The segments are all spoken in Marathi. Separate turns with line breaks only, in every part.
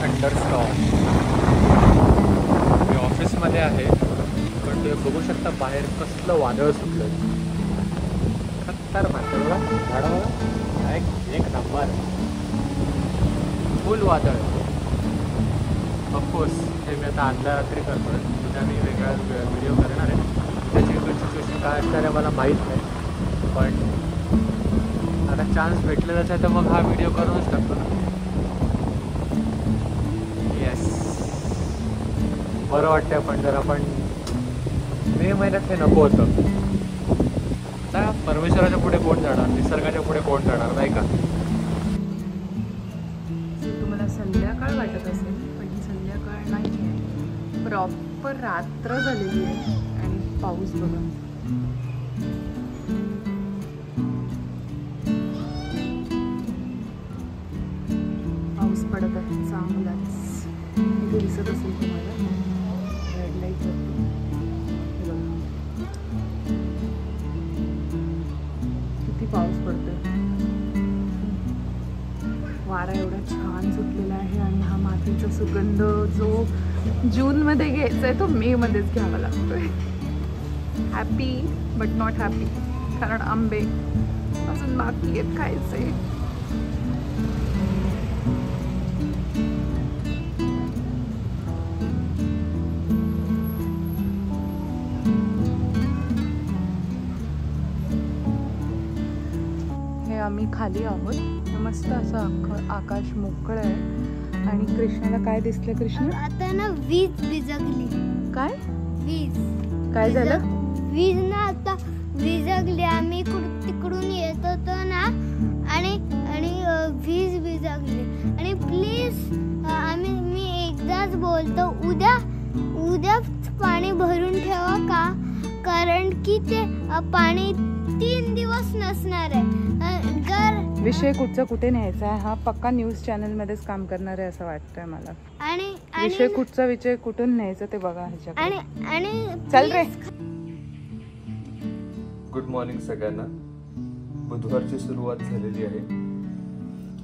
थंडरस्टॉर्म. मी ऑफिसमध्ये आहे, पण तुम्ही बघू शकता बाहेर कसलं वादळ सुटलं. खतरनाक बघा, झाडं बघा, एक नंबर फुल वादळ. ऑफकोर्स हे मी आता आदल्या रात्री करतो आहे. उद्या मी वेगळा व्हिडिओ करणार आहे. त्याची सिच्युएशन काय असणार आहे मला माहीत नाही, पण आता चान्स भेटलेलाच आहे तर मग हा व्हिडिओ करूनच टाकतो ना. येस, बरं वाटतंय. पण जर आपण मे महिन्यात हे नको होतं. आता परमेश्वराच्या पुढे कोण जाणार, निसर्गाच्या पुढे कोण जाणार, नाही का?
तुम्हाला संध्याकाळ वाटत असेल, पण ही संध्याकाळ नाही आहे. प्रॉपर रात्र झालेली आहे आणि पाऊस बघा. पाऊस पडत आहे चांगलाच. इथे दिसत असेल तुम्हाला रेड लाईट वरती. किती पाऊस पडतोय. वारा एवढा छान सुटलेला आहे आणि हा मातीचा सुगंध जो जूनमध्ये घ्यायचा आहे तो मेमध्येच घ्यावा लागतोय. हॅपी बट नॉट हॅपी, कारण आंबे अजून बाकी आहेत खायचे. हे आम्ही खाली आहोत. मस्त असं आकाश मोकळं आहे आणि कृष्णाला काय दिसलं? कृष्ण
आता ना वीज बिजगली.
काय
वीज
काय झालं?
वीज ना आता बिजगली. आम्ही तिकडून येत होतो ना आणि वीज बिजगली. आणि प्लीज मी एकदाच बोलतो, उद्या पाणी भरून ठेवा का, कारण की ते पाणी 3 दिवस नसणार आहे. जर
विषय कुठचा कुठे न्यायचा आहे, हा पक्का न्यूज चॅनल मध्येच काम करणार आहे असं वाटतंय मला.
आणि
विषय कुठचा विषय कुठून न्यायचं ते बघा ह्याच्याकडे.
आणि
चल रे.
गुड मॉर्निंग सगळ्यांना. बुधवारची सुरुवात झालेली आहे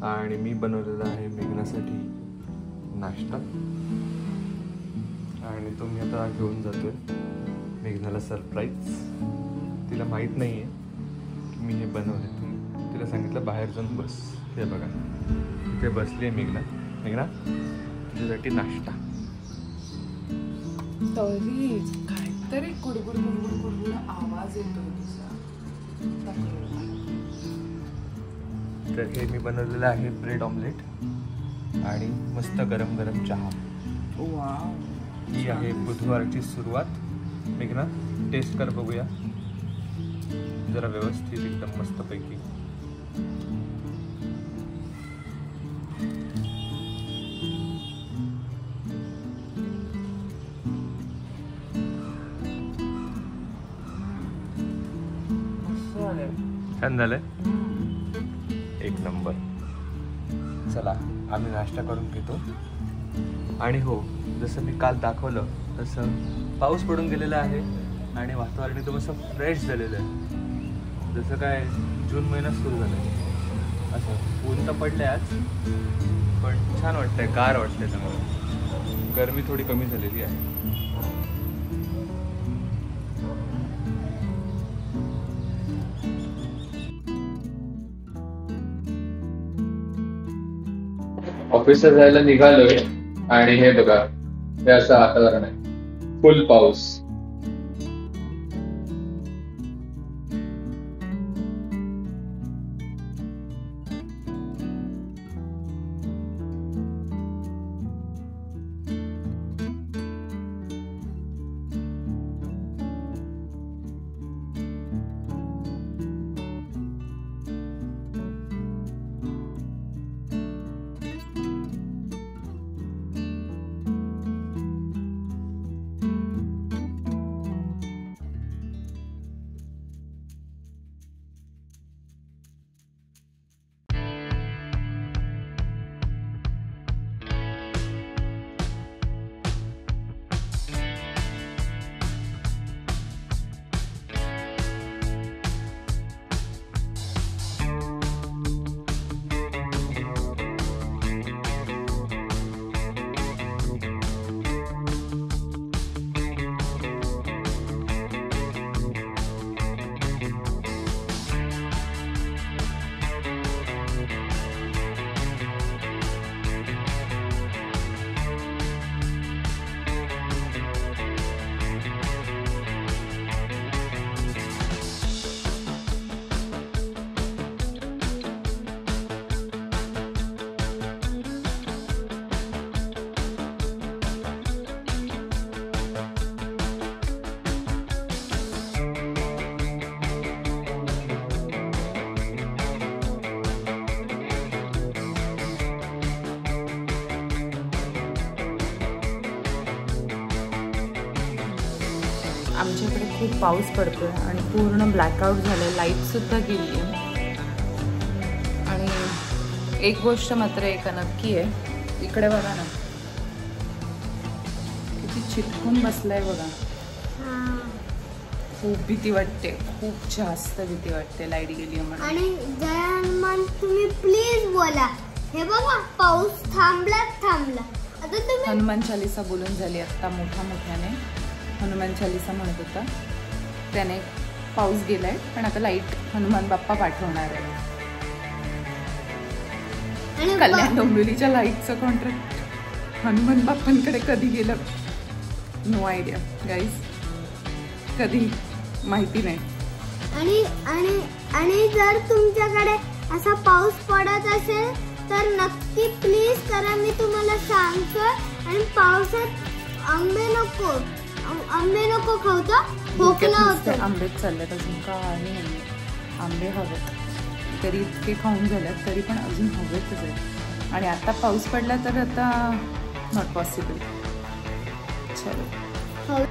आणि मी बनवलेला आहे मेघनासाठी नाश्ता. आणि तो मी आता घेऊन जातोय मेघनाला सरप्राईज. तिला माहीत नाही आहे की मी हे बनवले. तिला सांगितलं बाहेर जाऊन बस. हे बघा इथे बसली आहे मेघना. तुझ्यासाठी नाश्ता.
तरी काहीतरी कुडकुड कुडकुड कुडकुड आवाज येतोय तुझा.
तर हे मी बनवलेलं आहे ब्रेड ऑमलेट आणि मस्त गरम गरम चहा.
वाव,
ही आहे बुधवारची सुरुवात. मेघना टेस्ट कर बघूया जरा व्यवस्थित एकदम मस्तपैकी. छान झालंय, एक नंबर. चला आम्ही नाश्ता करून घेतो. आणि हो, जसं मी काल दाखवलं तसं पाऊस पडून गेलेला आहे आणि वातावरण एकदम असं फ्रेश झालेलं आहे, जसं काय जून महिना सुरू झाला आहे. असं ऊन तर पडले आज, पण छान वाटतंय, गार वाटतंय. त्यामुळे गरमी थोडी कमी झालेली आहे. ऑफिसला जायला निघालोय आणि हे बघा, हे असं वातावरण आहे, फुल पाऊस.
आमच्याकडे खूप पाऊस पडतोय आणि पूर्ण ब्लॅकआउट झालं, लाईटसुद्धा गेली आहे. आणि एक गोष्ट मात्र एका नक्की आहे, इकडे बघा ना किती चिटकून बसलाय बघा. खूप भीती वाटते, खूप जास्त भीती वाटते लाईट गेली म्हणून.
आणि जय हनुमान तुम्ही प्लीज बोला. हे बघा पाऊस थांबला. आता तुम्ही
हनुमान चालीसा बोलून झाली आता मोठ्याने. हनुमान चालीसा म्हणत होता, त्याने पाऊस गेलाय पण आता लाईट हनुमान बाप्पा पाठवणार आहे.
आणि
कल्याण डोंबिवलीच्या लाईटचं कॉन्ट्रॅक्ट हनुमान बाप्पांकडे कधी गेलं नो आयडिया गाईज, कधी माहिती नाही.
आणि आणि आणि जर तुमच्याकडे असा पाऊस पडत असेल तर नक्की प्लीज करा, मी तुम्हाला सांगतोय. आणि पावसात आंबे नको खाऊ, तर खोकला होतं.
आंबेच चाललेत, अजून काही नाही. आंबे हवेत, तरी इतके खाऊन झाल्यात तरी पण अजून हवेतच आहेत. आणि आता पाऊस पडला तर आता नॉट पॉसिबल. चलो
हो.